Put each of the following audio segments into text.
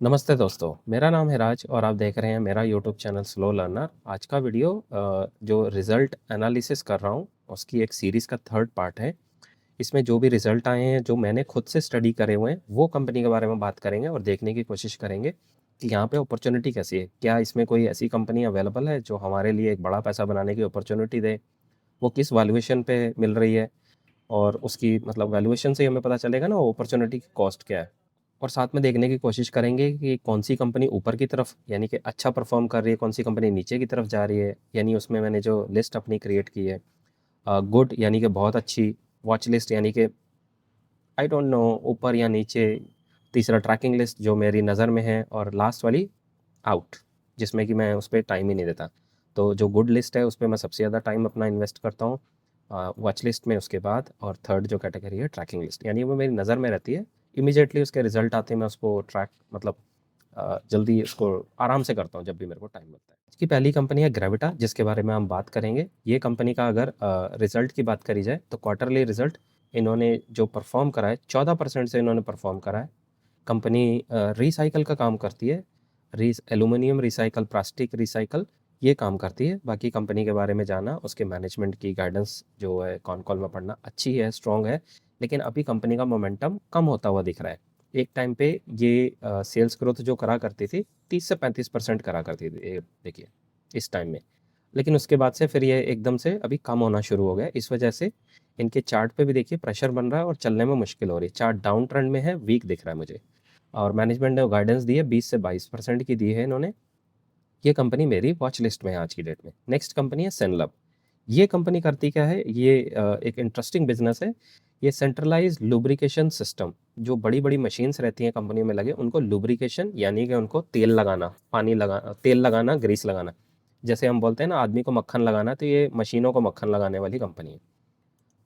नमस्ते दोस्तों, मेरा नाम है राज और आप देख रहे हैं मेरा यूट्यूब चैनल स्लो लर्नर। आज का वीडियो जो रिज़ल्ट एनालिसिस कर रहा हूँ उसकी एक सीरीज़ का थर्ड पार्ट है। इसमें जो भी रिज़ल्ट आए हैं, जो मैंने खुद से स्टडी करे हुए हैं, वो कंपनी के बारे में बात करेंगे और देखने की कोशिश करेंगे कि यहाँ पे अपॉर्चुनिटी कैसी है। क्या इसमें कोई ऐसी कंपनी अवेलेबल है जो हमारे लिए एक बड़ा पैसा बनाने की अपॉर्चुनिटी दे? वो किस वैल्यूएशन पे मिल रही है और उसकी मतलब वैल्यूएशन से ही हमें पता चलेगा ना वो अपॉर्चुनिटी की कॉस्ट क्या है। और साथ में देखने की कोशिश करेंगे कि कौन सी कंपनी ऊपर की तरफ यानी कि अच्छा परफॉर्म कर रही है, कौन सी कंपनी नीचे की तरफ जा रही है। यानी उसमें मैंने जो लिस्ट अपनी क्रिएट की है, गुड यानी कि बहुत अच्छी, वॉच लिस्ट यानी कि आई डोंट नो ऊपर या नीचे, तीसरा ट्रैकिंग लिस्ट जो मेरी नज़र में है, और लास्ट वाली आउट, जिसमें कि मैं उस पर टाइम ही नहीं देता। तो जो गुड लिस्ट है उस पर मैं सबसे ज़्यादा टाइम अपना इन्वेस्ट करता हूँ, वॉच लिस्ट में उसके बाद, और थर्ड जो कैटेगरी है ट्रैकिंग लिस्ट, यानी वो मेरी नज़र में रहती है। इमीडिएटली उसके रिजल्ट आते हैं, मैं उसको ट्रैक मतलब जल्दी उसको आराम से करता हूँ जब भी मेरे को टाइम मिलता है। इसकी पहली कंपनी है ग्रेविटा, जिसके बारे में हम बात करेंगे। ये कंपनी का अगर रिजल्ट की बात करी जाए तो क्वार्टरली रिजल्ट इन्होंने जो परफॉर्म करा है 14% से इन्होंने परफॉर्म करा है। कंपनी रिसाइकल का काम करती है, एल्यूमिनियम रिसाइकल, प्लास्टिक रिसाइकल, ये काम करती है। बाकी कंपनी के बारे में जाना, उसके मैनेजमेंट की गाइडेंस जो है कॉन कॉल में पढ़ना, अच्छी है, स्ट्रॉन्ग है। लेकिन अभी कंपनी का मोमेंटम कम होता हुआ दिख रहा है। एक टाइम पे ये सेल्स ग्रोथ जो करा करती थी 30 से 35% करा करती थी, देखिए इस टाइम में। लेकिन उसके बाद से फिर ये एकदम से अभी कम होना शुरू हो गया। इस वजह से इनके चार्ट पे भी देखिए प्रेशर बन रहा है और चलने में मुश्किल हो रही है। चार्ट डाउन ट्रेंड में है, वीक दिख रहा है मुझे। और मैनेजमेंट ने गाइडेंस दी है 20 से 22% की दी है इन्होंने। ये कंपनी मेरी वॉच लिस्ट में है आज की डेट में। नेक्स्ट कंपनी है सेनलब। ये कंपनी करती क्या है, ये एक इंटरेस्टिंग बिजनेस है। ये सेंट्रलाइज लुब्रिकेशन सिस्टम, जो बड़ी बड़ी मशीन्स रहती हैं कंपनियों में लगे, उनको लुब्रिकेशन यानी कि उनको तेल लगाना, पानी लगा, तेल लगाना, ग्रीस लगाना। जैसे हम बोलते हैं ना आदमी को मक्खन लगाना, तो ये मशीनों को मक्खन लगाने वाली कंपनी है।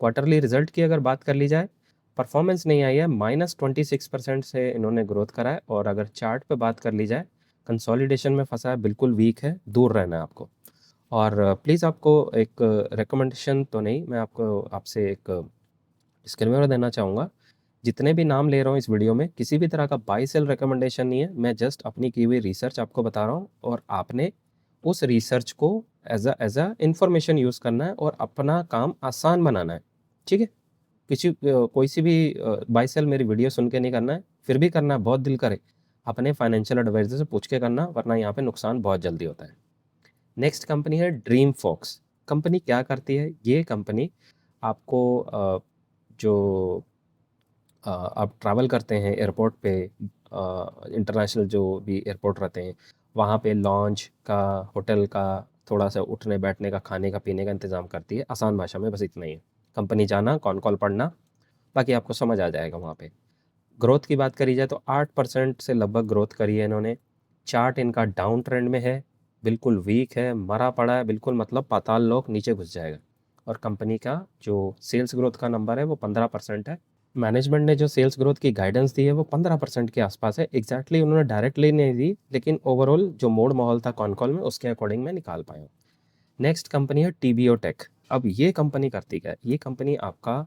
क्वार्टरली रिजल्ट की अगर बात कर ली जाए, परफॉर्मेंस नहीं आई है, -26% से इन्होंने ग्रोथ करा है। और अगर चार्ट पे बात कर ली जाए, कंसोलिडेशन में फंसा है, बिल्कुल वीक है, दूर रहना है आपको। और प्लीज़ आपको एक रिकमेंडेशन तो नहीं, मैं आपको आपसे एक डिस्क्लेमर देना चाहूँगा। जितने भी नाम ले रहा हूँ इस वीडियो में, किसी भी तरह का बाय सेल रिकमेंडेशन नहीं है। मैं जस्ट अपनी की हुई रिसर्च आपको बता रहा हूँ, और आपने उस रिसर्च को एज अ इंफॉर्मेशन यूज़ करना है और अपना काम आसान बनाना है। ठीक है? कोई सी भी बाय सेल मेरी वीडियो सुन के नहीं करना है। फिर भी करना है, बहुत दिल करे, अपने फाइनेंशियल एडवाइजर से पूछ के करना, वरना यहाँ पे नुकसान बहुत जल्दी होता है। नेक्स्ट कंपनी है ड्रीम फॉक्स। कंपनी क्या करती है? ये कंपनी आपको जो आप ट्रैवल करते हैं एयरपोर्ट पे, इंटरनेशनल जो भी एयरपोर्ट रहते हैं, वहाँ पे लॉन्च का, होटल का, थोड़ा सा उठने बैठने का, खाने का, पीने का इंतज़ाम करती है। आसान भाषा में बस इतना ही है। कंपनी जाना, कॉन कॉल पढ़ना, बाकी आपको समझ आ जाएगा वहाँ पे। ग्रोथ की बात करी जाए तो 8% से लगभग ग्रोथ करी है इन्होंने। चार्ट इनका डाउन ट्रेंड में है, बिल्कुल वीक है, मरा पड़ा है बिल्कुल, मतलब पाताल लोक नीचे घुस जाएगा। और कंपनी का जो सेल्स ग्रोथ का नंबर है वो 15% है। मैनेजमेंट ने जो सेल्स ग्रोथ की गाइडेंस दी है वो 15% के आसपास है। एग्जैक्टली उन्होंने डायरेक्टली नहीं दी, लेकिन ओवरऑल जो मोड माहौल था कॉन कॉल में, उसके अकॉर्डिंग मैं निकाल पाया हूँ। नेक्स्ट कंपनी है टीबीओ टेक। अब ये कंपनी करती क्या है? ये कंपनी आपका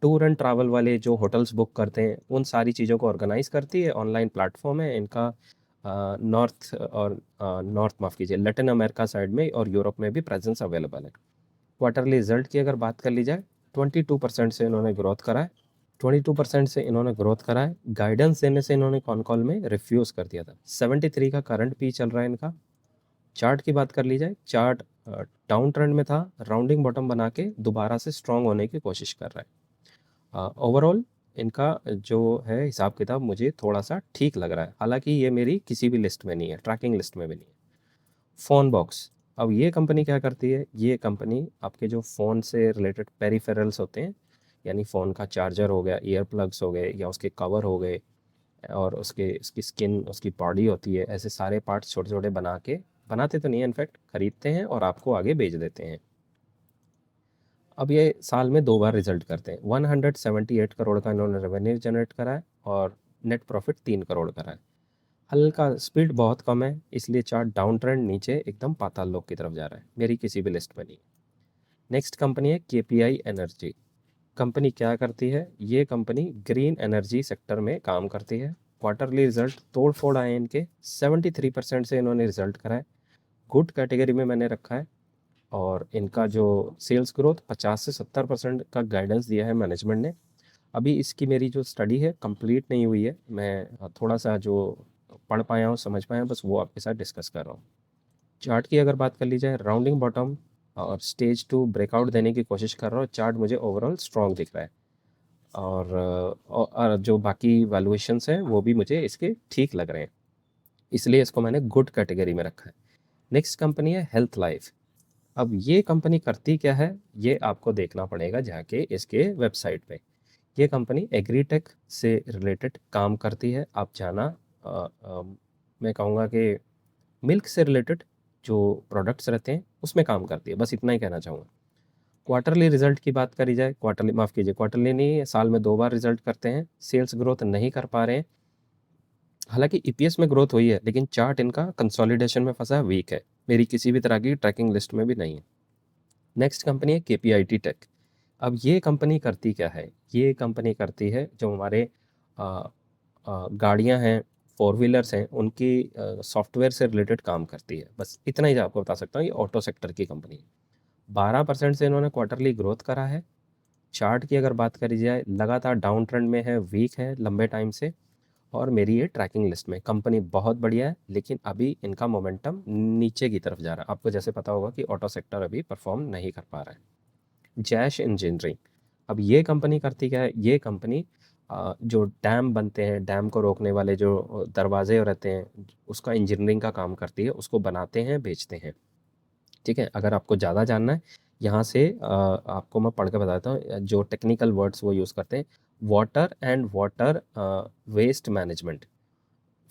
टूर एंड ट्रैवल वाले जो होटल्स बुक करते हैं, उन सारी चीज़ों को ऑर्गेनाइज करती है। ऑनलाइन प्लेटफॉर्म है इनका। नॉर्थ और नॉर्थ माफ़ कीजिए, लैटिन अमेरिका साइड में और यूरोप में भी प्रेजेंस अवेलेबल है। क्वार्टरली रिजल्ट की अगर बात कर ली जाए, 22% से इन्होंने ग्रोथ करा है। 22% से इन्होंने ग्रोथ करा है। गाइडेंस देने से इन्होंने कॉन कॉल में रिफ्यूज़ कर दिया था। 73 का करंट पी चल रहा है इनका। चार्ट की बात कर ली जाए, चार्ट डाउन ट्रेंड में था, राउंडिंग बॉटम बना के दोबारा से स्ट्रांग होने की कोशिश कर रहा है। ओवरऑल इनका जो है हिसाब किताब मुझे थोड़ा सा ठीक लग रहा है, हालांकि ये मेरी किसी भी लिस्ट में नहीं है, ट्रैकिंग लिस्ट में भी नहीं है। Phone box. अब ये कंपनी क्या करती है? ये कंपनी आपके जो फ़ोन से रिलेटेड पेरिफेरल्स होते हैं, यानी फ़ोन का चार्जर हो गया, ईयर प्लग्स हो गए, या उसके कवर हो गए, और उसकी स्किन, उसकी बॉडी होती है, ऐसे सारे पार्ट्स छोटे छोटे बना के, बनाते तो नहीं है इनफैक्ट, खरीदते हैं और आपको आगे बेच देते हैं। अब ये साल में 2 बार रिजल्ट करते हैं। 178 करोड़ का इन्होंने रेवेन्यू जनरेट करा है, और नेट प्रॉफिट 3 करोड़ करा है। हल्का स्पीड बहुत कम है, इसलिए चार्ट डाउन ट्रेंड नीचे एकदम पाताल लोक की तरफ जा रहा है, मेरी किसी भी लिस्ट में नहीं। नेक्स्ट कंपनी है केपीआई एनर्जी। कंपनी क्या करती है? ये कंपनी ग्रीन एनर्जी सेक्टर में काम करती है। क्वार्टरली रिजल्ट तोड़ फोड़ आए इनके, 73% से इन्होंने रिजल्ट करा है, गुड कैटेगरी में मैंने रखा है। और इनका जो सेल्स ग्रोथ 50 से 70% का गाइडेंस दिया है मैनेजमेंट ने। अभी इसकी मेरी जो स्टडी है कंप्लीट नहीं हुई है, मैं थोड़ा सा जो पढ़ पाया हूँ समझ पाया हूँ बस वो आपके साथ डिस्कस कर रहा हूँ। चार्ट की अगर बात कर ली जाए, राउंडिंग बॉटम और स्टेज 2 ब्रेकआउट देने की कोशिश कर रहा हूँ। चार्ट मुझे ओवरऑल स्ट्रॉन्ग दिख रहा है और जो बाकी वैल्यूएशंस हैं वो भी मुझे इसके ठीक लग रहे हैं, इसलिए इसको मैंने गुड कैटेगरी में रखा है। नेक्स्ट कंपनी है हेल्थ लाइफ। अब ये कंपनी करती क्या है ये आपको देखना पड़ेगा जाके इसके वेबसाइट पे। ये कंपनी एग्रीटेक से रिलेटेड काम करती है। आप जाना मैं कहूँगा कि मिल्क से रिलेटेड जो प्रोडक्ट्स रहते हैं उसमें काम करती है, बस इतना ही कहना चाहूँगा। क्वार्टरली रिजल्ट की बात करी जाए, क्वार्टरली माफ़ कीजिए, क्वार्टरली नहीं, साल में 2 बार रिजल्ट करते हैं, सेल्स ग्रोथ नहीं कर पा रहे हैं। हालांकि ईपीएस में ग्रोथ हुई है लेकिन चार्ट इनका कंसोलिडेशन में फंसा, वीक है, मेरी किसी भी तरह की ट्रैकिंग लिस्ट में भी नहीं है। नेक्स्ट कंपनी है केपीआईटी टेक। अब ये कंपनी करती क्या है, ये कंपनी करती है जो हमारे गाड़ियां हैं, फोर व्हीलर्स हैं, उनकी सॉफ्टवेयर से रिलेटेड काम करती है, बस इतना ही आपको बता सकता हूँ। ये ऑटो सेक्टर की कंपनी है। 12% से इन्होंने क्वार्टरली ग्रोथ करा है। चार्ट की अगर बात करी जाए, लगातार डाउन ट्रेंड में है, वीक है लंबे टाइम से, और मेरी ये ट्रैकिंग लिस्ट में। कंपनी बहुत बढ़िया है लेकिन अभी इनका मोमेंटम नीचे की तरफ जा रहा है। आपको जैसे पता होगा कि ऑटो सेक्टर अभी परफॉर्म नहीं कर पा रहा है। जैश इंजीनियरिंग। अब ये कंपनी करती क्या है, ये कंपनी जो डैम बनते हैं, डैम को रोकने वाले जो दरवाजे रहते हैं, उसका इंजीनियरिंग का काम करती है, उसको बनाते हैं, बेचते हैं। ठीक है, अगर आपको ज़्यादा जानना है यहाँ से आपको मैं पढ़ के बताता हूँ जो टेक्निकल वर्ड्स वो यूज़ करते हैं। Water and water waste management,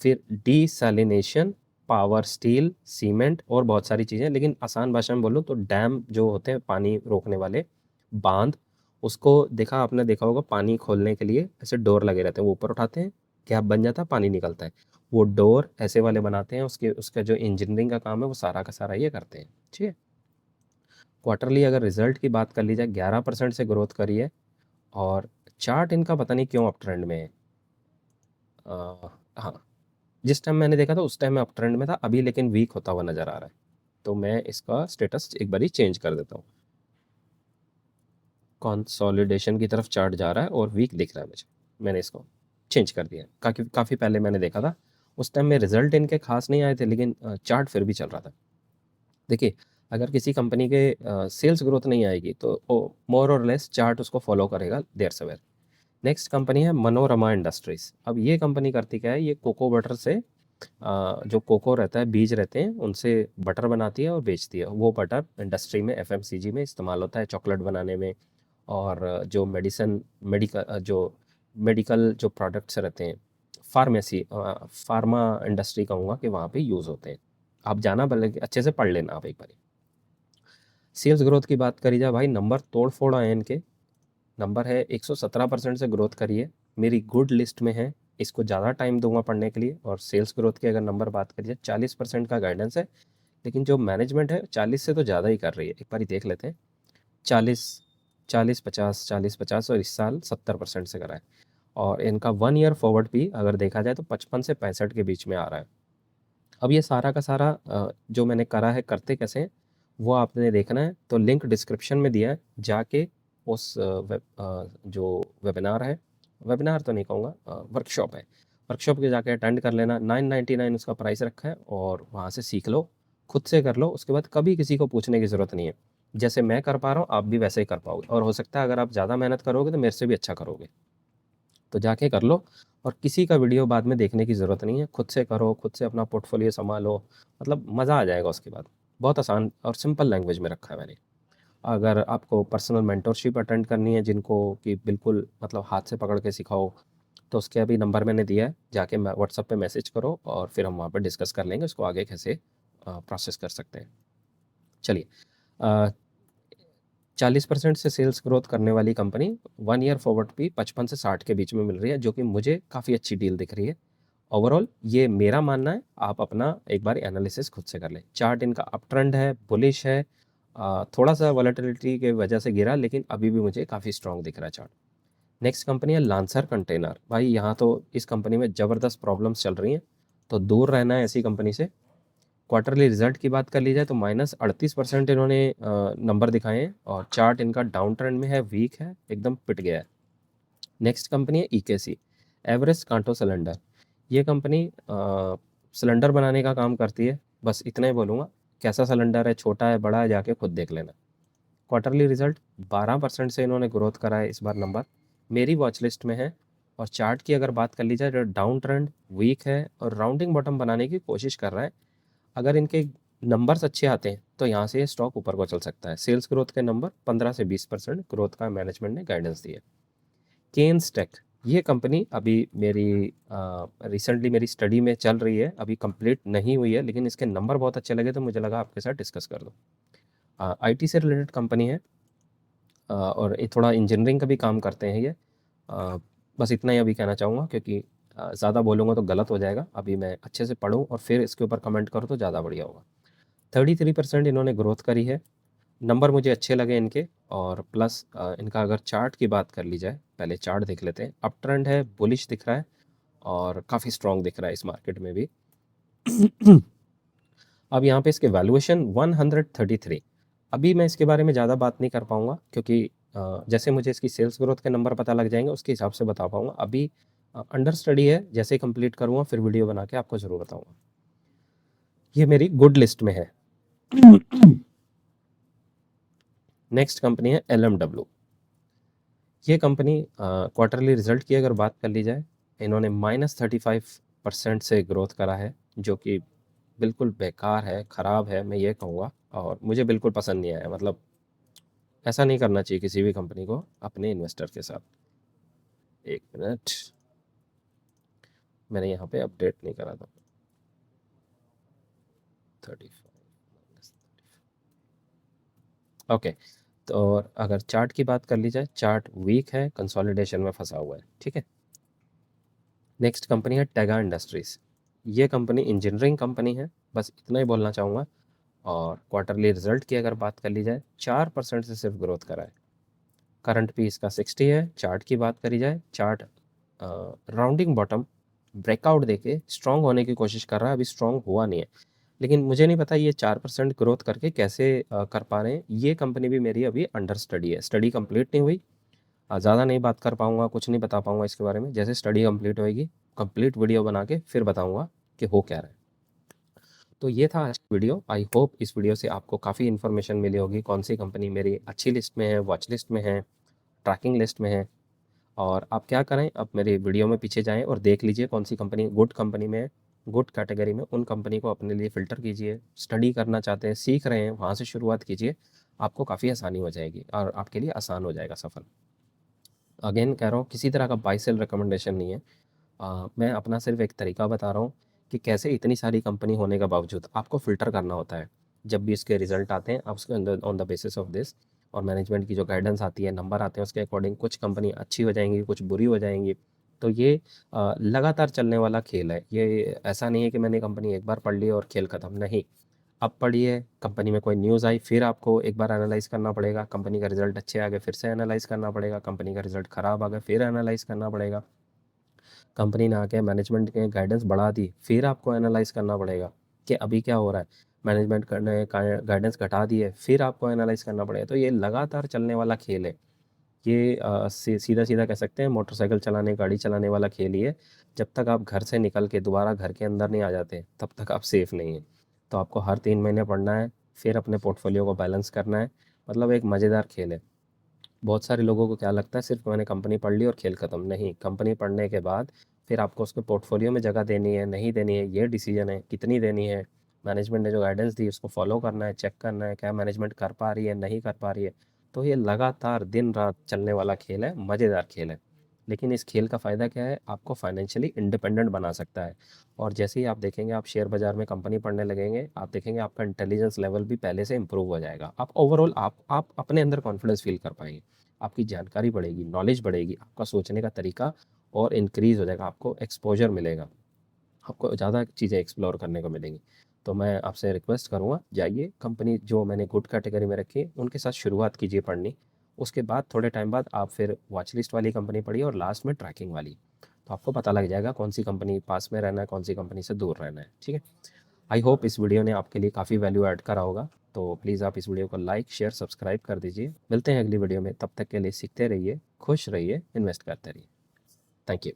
फिर डिसैलिनेशन, पावर, स्टील, सीमेंट और बहुत सारी चीज़ें। लेकिन आसान भाषा में बोलूँ तो डैम जो होते हैं पानी रोकने वाले, बांध, उसको देखा आपने, देखा होगा पानी खोलने के लिए ऐसे डोर लगे रहते हैं, वो ऊपर उठाते हैं, गैप बन जाता है, पानी निकलता है, वो डोर ऐसे वाले बनाते हैं। उसका जो इंजीनियरिंग का काम है वो सारा का सारा ये करते हैं। ठीक है, क्वार्टरली अगर रिजल्ट की बात कर ली जाए, 11% से ग्रोथ करी है, और चार्ट इनका पता नहीं क्यों अप ट्रेंड में है। हाँ, जिस टाइम मैंने देखा था उस टाइम में अप ट्रेंड में था, अभी लेकिन वीक होता हुआ नज़र आ रहा है, तो मैं इसका स्टेटस एक बारी चेंज कर देता हूँ। कंसोलिडेशन की तरफ चार्ट जा रहा है और वीक दिख रहा है मुझे, मैंने इसको चेंज कर दिया। काफ़ी पहले मैंने देखा था, उस टाइम में रिजल्ट इनके खास नहीं आए थे लेकिन चार्ट फिर भी चल रहा था। देखिए, अगर किसी कंपनी के सेल्स ग्रोथ नहीं आएगी तो मोर और लेस चार्ट उसको फॉलो करेगा देर सवेर। नेक्स्ट कंपनी है मनोरमा इंडस्ट्रीज। अब ये कंपनी करती क्या है, ये कोको बटर से जो कोको रहता है, बीज रहते हैं, उनसे बटर बनाती है और बेचती है। वो बटर इंडस्ट्री में, एफएमसीजी में इस्तेमाल होता है, चॉकलेट बनाने में, और जो मेडिकल जो प्रोडक्ट्स रहते हैं, फार्मा इंडस्ट्री कहूँगा कि वहाँ पे यूज़ होते हैं। आप जाना, बल्कि अच्छे से पढ़ लेना आप एक बार। सेल्स ग्रोथ की बात करी जाए भाई, नंबर तोड़ फोड़ आए इनके। नंबर है 117% से ग्रोथ करी है, मेरी गुड लिस्ट में है, इसको ज़्यादा टाइम दूंगा पढ़ने के लिए। और सेल्स ग्रोथ की अगर नंबर बात करी जाए, 40% का गाइडेंस है, लेकिन जो मैनेजमेंट है 40 से तो ज़्यादा ही कर रही है। एक बार ही देख लेते हैं, 40, 40, 50, 40, 50, और इस साल 70% से करा है। और इनका 1 ईयर फॉरवर्ड भी अगर देखा जाए तो 55 से 65 के बीच में आ रहा है। अब ये सारा का सारा जो मैंने करा है, करते कैसे हैं वो आपने देखना है, तो लिंक डिस्क्रिप्शन में दिया है, जाके उस जो वेबिनार है, वेबिनार तो नहीं कहूँगा, वर्कशॉप है, वर्कशॉप के जाके अटेंड कर लेना। 999 उसका प्राइस रखा है, और वहाँ से सीख लो, खुद से कर लो, उसके बाद कभी किसी को पूछने की ज़रूरत नहीं है। जैसे मैं कर पा रहा हूँ आप भी वैसे ही कर पाओगे, और हो सकता है अगर आप ज़्यादा मेहनत करोगे तो मेरे से भी अच्छा करोगे। तो जाके कर लो, और किसी का वीडियो बाद में देखने की ज़रूरत नहीं है, खुद से करो, खुद से अपना पोर्टफोलियो संभालो, मतलब मज़ा आ जाएगा उसके बाद। बहुत आसान और सिंपल लैंग्वेज में रखा है मैंने। अगर आपको पर्सनल मेंटरशिप अटेंड करनी है, जिनको कि बिल्कुल मतलब हाथ से पकड़ के सिखाओ, तो उसके अभी नंबर मैंने दिया है, जाके व्हाट्सएप पे मैसेज करो, और फिर हम वहाँ पर डिस्कस कर लेंगे उसको आगे कैसे प्रोसेस कर सकते हैं। चलिए, 40% से सेल्स ग्रोथ करने वाली कंपनी 1 ईयर फॉरवर्ड भी 55 से 60 के बीच में मिल रही है, जो कि मुझे काफ़ी अच्छी डील दिख रही है। ओवरऑल ये मेरा मानना है, आप अपना एक बार एनालिसिस खुद से कर लें। चार्ट इनका अप ट्रेंड है, बुलिश है, थोड़ा सा वॉलेटिलिटी की वजह से गिरा, लेकिन अभी भी मुझे काफ़ी स्ट्रॉन्ग दिख रहा है चार्ट। नेक्स्ट कंपनी है लांसर कंटेनर। भाई यहाँ तो इस कंपनी में ज़बरदस्त प्रॉब्लम्स चल रही हैं, तो दूर रहना है ऐसी कंपनी से। क्वार्टरली रिजल्ट की बात कर ली जाए तो -38% इन्होंने नंबर दिखाए हैं और चार्ट इनका डाउन ट्रेंड में है, वीक है, एकदम पिट गया है। नेक्स्ट कंपनी है ईकेसी, एवरेस्ट कांटो सिलेंडर। ये कंपनी सिलेंडर बनाने का काम करती है, बस इतना ही बोलूँगा। कैसा सिलेंडर है, छोटा है, बड़ा है, जाके खुद देख लेना। क्वार्टरली रिजल्ट 12% से इन्होंने ग्रोथ करा है इस बार नंबर, मेरी वॉच लिस्ट में है। और चार्ट की अगर बात कर ली जाए तो डाउन ट्रेंड, वीक है और राउंडिंग बॉटम बनाने की कोशिश कर रहा है। अगर इनके नंबर्स अच्छे आते हैं तो यहाँ से ये स्टॉक ऊपर को चल सकता है। सेल्स ग्रोथ के नंबर 15 से 20% ग्रोथ का मैनेजमेंट ने गाइडेंस दिया। केन्स टेक, ये कंपनी अभी मेरी रिसेंटली मेरी स्टडी में चल रही है, अभी कंप्लीट नहीं हुई है, लेकिन इसके नंबर बहुत अच्छे लगे तो मुझे लगा आपके साथ डिस्कस कर दूँ। आईटी से रिलेटेड कंपनी है और ये थोड़ा इंजीनियरिंग का भी काम करते हैं ये। बस इतना ही अभी कहना चाहूँगा, क्योंकि ज़्यादा बोलूँगा तो गलत हो जाएगा। अभी मैं अच्छे से पढूँ और फिर इसके ऊपर कमेंट करूँ तो ज़्यादा बढ़िया होगा। 33% इन्होंने ग्रोथ करी है, नंबर मुझे अच्छे लगे इनके। और प्लस इनका अगर चार्ट की बात कर ली जाए, पहले चार्ट देख लेते हैं। अप ट्रेंड है, बुलिश दिख रहा है और काफ़ी स्ट्रॉन्ग दिख रहा है इस मार्केट में भी। अब यहाँ पे इसके वैल्यूएशन 133। अभी मैं इसके बारे में ज़्यादा बात नहीं कर पाऊँगा, क्योंकि जैसे मुझे इसकी सेल्स ग्रोथ के नंबर पता लग जाएंगे उसके हिसाब से बता पाऊँगा। अभी अंडर स्टडी है, जैसे ही कंप्लीट करूँगा फिर वीडियो बना के आपको ज़रूर बताऊँगा। ये मेरी गुड लिस्ट में है। नेक्स्ट कंपनी है LMW। ये कंपनी क्वार्टरली रिजल्ट की अगर बात कर ली जाए, इन्होंने -35% से ग्रोथ करा है, जो कि बिल्कुल बेकार है, ख़राब है, मैं ये कहूँगा। और मुझे बिल्कुल पसंद नहीं आया। मतलब ऐसा नहीं करना चाहिए किसी भी कंपनी को अपने इन्वेस्टर के साथ। एक मिनट, मैंने यहाँ पे अपडेट नहीं करा था। 35 ओके। तो अगर चार्ट की बात कर ली जाए, चार्ट वीक है, कंसोलिडेशन में फंसा हुआ है, ठीक है। नेक्स्ट कंपनी है टेगा इंडस्ट्रीज़। ये कंपनी इंजीनियरिंग कंपनी है, बस इतना ही बोलना चाहूँगा। और क्वार्टरली रिजल्ट की अगर बात कर ली जाए, 4% से सिर्फ ग्रोथ करा है। करंट पी इसका 60 है। चार्ट की बात करी जाए, चार्ट राउंडिंग बॉटम ब्रेकआउट देके स्ट्रॉन्ग होने की कोशिश कर रहा है, अभी स्ट्रॉन्ग हुआ नहीं है। लेकिन मुझे नहीं पता ये 4% ग्रोथ करके कैसे कर पा रहे हैं। ये कंपनी भी मेरी अभी अंडर स्टडी है, स्टडी कंप्लीट नहीं हुई। ज़्यादा नहीं बात कर पाऊँगा, कुछ नहीं बता पाऊँगा इसके बारे में। जैसे स्टडी कंप्लीट होएगी, कंप्लीट वीडियो बना के फिर बताऊँगा कि हो क्या रहा है। तो ये था आज की वीडियो। आई होप इस वीडियो से आपको काफ़ी इन्फॉर्मेशन मिली होगी, कौन सी कंपनी मेरी अच्छी लिस्ट में है, वॉच लिस्ट में है, ट्रैकिंग लिस्ट में है। और आप क्या करें, अब मेरे वीडियो में पीछे जाएँ और देख लीजिए कौन सी कंपनी गुड कंपनी में है, गुड कैटेगरी में। उन कंपनी को अपने लिए फ़िल्टर कीजिए। स्टडी करना चाहते हैं, सीख रहे हैं, वहाँ से शुरुआत कीजिए। आपको काफ़ी आसानी हो जाएगी और आपके लिए आसान हो जाएगा सफ़र। अगेन कह रहा हूँ, किसी तरह का बाय सेल रिकमेंडेशन नहीं है। मैं अपना सिर्फ एक तरीका बता रहा हूँ कि कैसे इतनी सारी कंपनी होने के बावजूद आपको फ़िल्टर करना होता है। जब भी इसके रिज़ल्ट आते हैं, आप उसके अंदर on the basis of this और मैनेजमेंट की जो गाइडेंस आती है, नंबर आते हैं, उसके अकॉर्डिंग कुछ कंपनी अच्छी हो जाएँगी, कुछ बुरी हो जाएँगी। तो ये लगातार चलने वाला खेल है। ये ऐसा नहीं है कि मैंने कंपनी एक बार पढ़ ली और खेल खत्म, नहीं। अब पढ़िए, कंपनी में कोई न्यूज़ आई, फिर आपको एक बार एनालाइज़ करना पड़ेगा। कंपनी का रिज़ल्ट अच्छे आ गए, फिर से एनालाइज़ करना पड़ेगा। कंपनी का रिज़ल्ट ख़राब आ गया, फिर एनालाइज़ करना पड़ेगा। कंपनी ने आके मैनेजमेंट के गाइडेंस बढ़ा दी, फिर आपको एनालाइज़ करना पड़ेगा कि अभी क्या हो रहा है। मैनेजमेंट ने गाइडेंस घटा दिए, फिर आपको एनालाइज़ करना पड़ेगा। तो ये लगातार चलने वाला खेल है। ये सीधा-सीधा कह सकते हैं मोटरसाइकिल चलाने, गाड़ी चलाने वाला खेल ही है। जब तक आप घर से निकल के दोबारा घर के अंदर नहीं आ जाते, तब तक आप सेफ़ नहीं हैं। तो आपको हर 3 महीने पढ़ना है, फिर अपने पोर्टफोलियो को बैलेंस करना है। मतलब एक मज़ेदार खेल है। बहुत सारे लोगों को क्या लगता है सिर्फ मैंने कंपनी पढ़ ली और खेल खत्म। नहीं, कंपनी पढ़ने के बाद फिर आपको उसके पोर्टफोलियो में जगह देनी है, नहीं देनी है, ये डिसीजन है, कितनी देनी है। मैनेजमेंट ने जो गाइडेंस दी उसको फॉलो करना है, चेक करना है क्या मैनेजमेंट कर पा रही है, नहीं कर पा रही है। तो ये लगातार दिन रात चलने वाला खेल है, मज़ेदार खेल है। लेकिन इस खेल का फ़ायदा क्या है, आपको फाइनेंशियली इंडिपेंडेंट बना सकता है। और जैसे ही आप देखेंगे, आप शेयर बाज़ार में कंपनी पढ़ने लगेंगे, आप देखेंगे आपका इंटेलिजेंस लेवल भी पहले से इंप्रूव हो जाएगा। आप ओवरऑल आप अपने अंदर कॉन्फिडेंस फील कर पाएंगे। आपकी जानकारी बढ़ेगी, नॉलेज बढ़ेगी, आपका सोचने का तरीका और इंक्रीज़ हो जाएगा, आपको एक्सपोज़र मिलेगा, आपको ज़्यादा चीज़ें एक्सप्लोर करने को मिलेंगी। तो मैं आपसे रिक्वेस्ट करूँगा, जाइए कंपनी जो मैंने गुड कैटेगरी में रखी है, उनके साथ शुरुआत कीजिए पढ़नी उसके बाद थोड़े टाइम बाद आप फिर वॉच लिस्ट वाली कंपनी पढ़िए और लास्ट में ट्रैकिंग वाली। तो आपको पता लग जाएगा कौन सी कंपनी पास में रहना है, कौन सी कंपनी से दूर रहना है, ठीक है। आई होप इस वीडियो ने आपके लिए काफ़ी वैल्यू ऐड करा होगा। तो प्लीज़ आप इस वीडियो को लाइक शेयर सब्सक्राइब कर दीजिए। मिलते हैं अगली वीडियो में, तब तक के लिए सीखते रहिए, खुश रहिए, इन्वेस्ट करते रहिए। Thank you.